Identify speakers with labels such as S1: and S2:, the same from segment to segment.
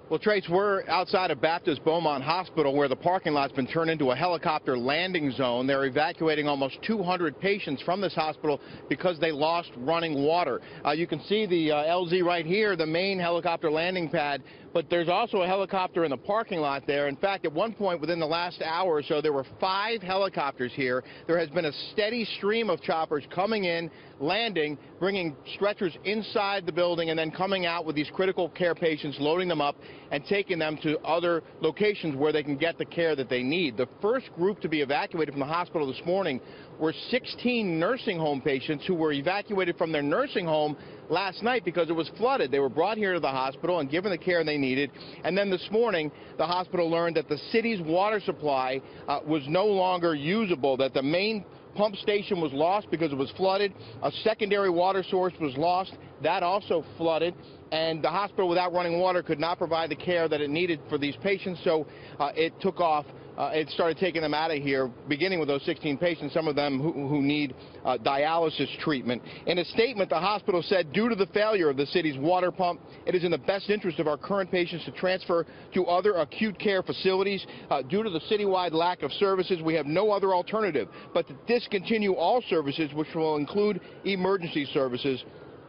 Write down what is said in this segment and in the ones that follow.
S1: Well, Trace, we're outside of Baptist Beaumont Hospital where the parking lot's been turned into a helicopter landing zone. They're evacuating almost 200 patients from this hospital because they lost running water. You can see the LZ right here, the main helicopter landing pad, but there's also a helicopter in the parking lot there. In fact, at one point within the last hour or so, there were 5 helicopters here. There has been a steady stream of choppers coming in, landing, bringing stretchers inside the building, and then coming out with these critical care patients, loading them up and taking them to other locations where they can get the care that they need. The first group to be evacuated from the hospital this morning were 16 nursing home patients who were evacuated from their nursing home last night because it was flooded. They were brought here to the hospital and given the care they needed. And then this morning, the hospital learned that the city's water supply was no longer usable, that the main pump station was lost because it was flooded. A secondary water source was lost. That also flooded. And the hospital, without running water, could not provide the care that it needed for these patients. So it took off. It started taking them out of here, beginning with those 16 patients, some of them who need dialysis treatment. In a statement, the hospital said, due to the failure of the city's water pump, it is in the best interest of our current patients to transfer to other acute care facilities. Due to the citywide lack of services, we have no other alternative but to discontinue all services, which will include emergency services.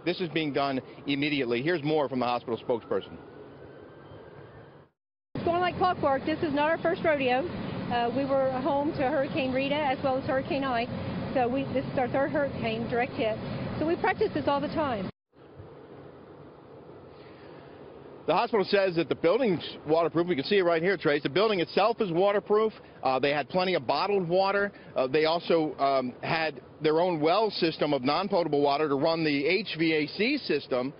S1: This is being done immediately. Here's more from the hospital spokesperson.
S2: It's going like clockwork. This is not our first rodeo. We were home to Hurricane Rita as well as Hurricane Ike, so this is our third hurricane direct hit. So we practice this all the time.
S1: The hospital says that the building's waterproof. We can see it right here, Trace. The building itself is waterproof. They had plenty of bottled water. They also had their own well system of non-potable water to run the HVAC system,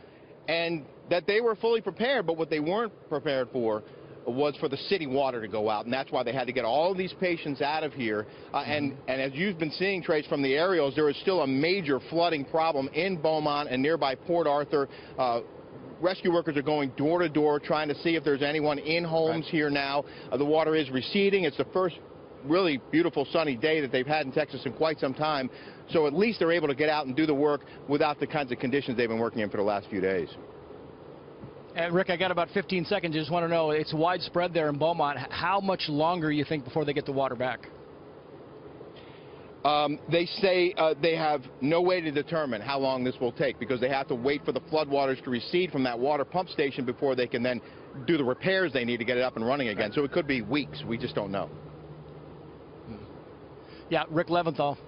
S1: and that they were fully prepared. But what they weren't prepared for was for the city water to go out, and that's why they had to get all of these patients out of here. And as you've been seeing, Trace, from the aerials, there is still a major flooding problem in Beaumont and nearby Port Arthur. Rescue workers are going door to door trying to see if there's anyone in homes here now. The water is receding. It's the first really beautiful sunny day that they've had in Texas in quite some time. So at least they're able to get out and do the work without the kinds of conditions they've been working in for the last few days.
S3: Rick, I got about 15 seconds. I just want to know, it's widespread there in Beaumont. How much longer you think before they get the water back? They
S1: say they have no way to determine how long this will take because they have to wait for the floodwaters to recede from that water pump station before they can then do the repairs they need to get it up and running again. So it could be weeks. We just don't know.
S3: Yeah, Rick Leventhal.